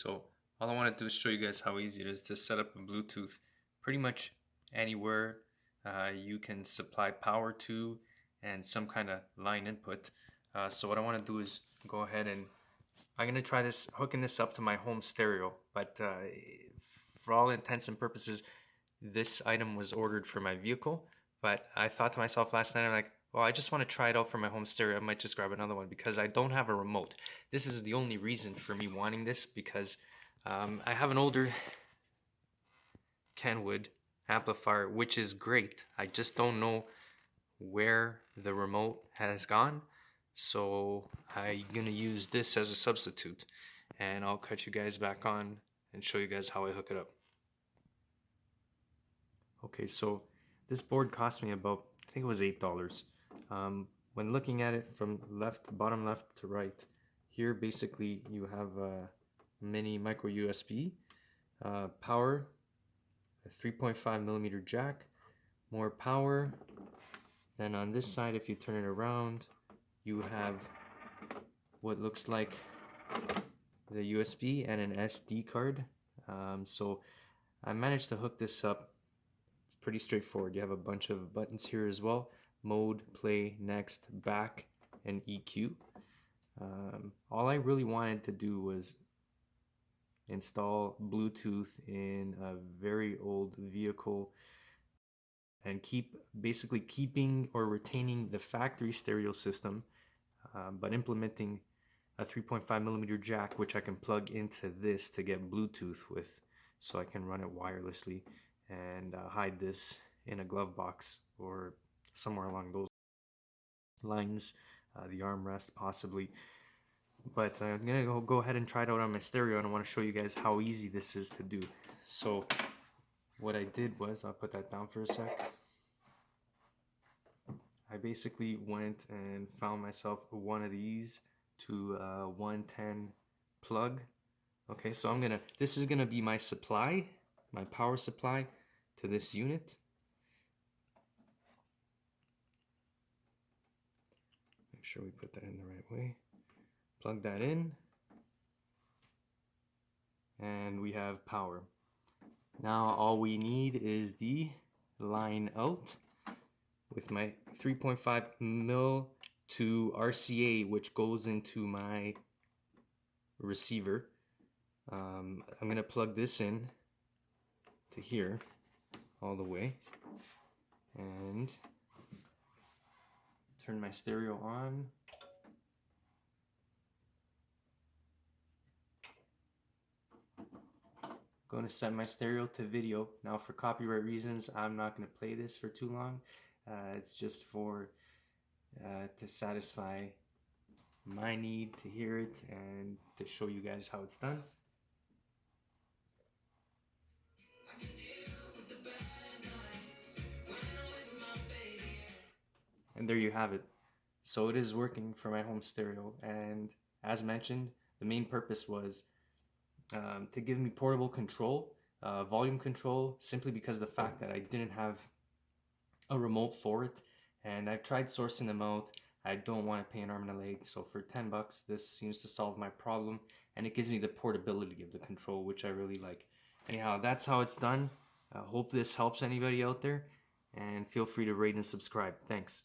so all I want to do is show you guys how easy it is to set up a Bluetooth pretty much anywhere you can supply power to and some kind of line input. So what I want to do is go ahead and I'm going to try this, hooking this up to my home stereo, but for all intents and purposes, this item was ordered for my vehicle, but I thought to myself last night, I'm like, well, I just want to try it out for my home stereo. I might just grab another one because I don't have a remote. This is the only reason for me wanting this because I have an older Kenwood amplifier, which is great. I just don't know where the remote has gone. So I'm gonna use this as a substitute and I'll cut you guys back on and show you guys how I hook it up. Okay, so this board cost me about, I think it was $8. When looking at it from bottom left to right, here basically you have a mini micro USB, power, a 3.5 millimeter jack, more power. Then on this side, if you turn it around, you have what looks like the USB and an SD card. So I managed to hook this up. It's pretty straightforward. You have a bunch of buttons here as well: mode, play, next, back, and EQ. All I really wanted to do was install Bluetooth in a very old vehicle and basically keeping or retaining the factory stereo system, but implementing a 3.5 millimeter jack, which I can plug into this to get Bluetooth with, so I can run it wirelessly and hide this in a glove box or somewhere along those lines, the armrest possibly. But I'm gonna go ahead and try it out on my stereo, and I want to show you guys how easy this is to do. So what I did was, I'll put that down for a sec. I basically went and found myself one of these to 110 plug. Okay, so this is gonna be my supply, my power supply to this unit. Make sure we put that in the right way. Plug that in, and we have power. Now all we need is the line out with my 3.5 mil to RCA, which goes into my receiver. I'm gonna plug this in to here all the way and turn my stereo on. Going to set my stereo to video. Now for copyright reasons, I'm not going to play this for too long. It's just for to satisfy my need to hear it and to show you guys how it's done. And there you have it. So it is working for my home stereo, and as mentioned, the main purpose was to give me portable control, volume control, simply because of the fact that I didn't have a remote for it, and I've tried sourcing them out. I don't want to pay an arm and a leg, so for $10 this seems to solve my problem, and it gives me the portability of the control, which I really like. Anyhow, that's how it's done. Hope this helps anybody out there, and feel free to rate and subscribe. Thanks.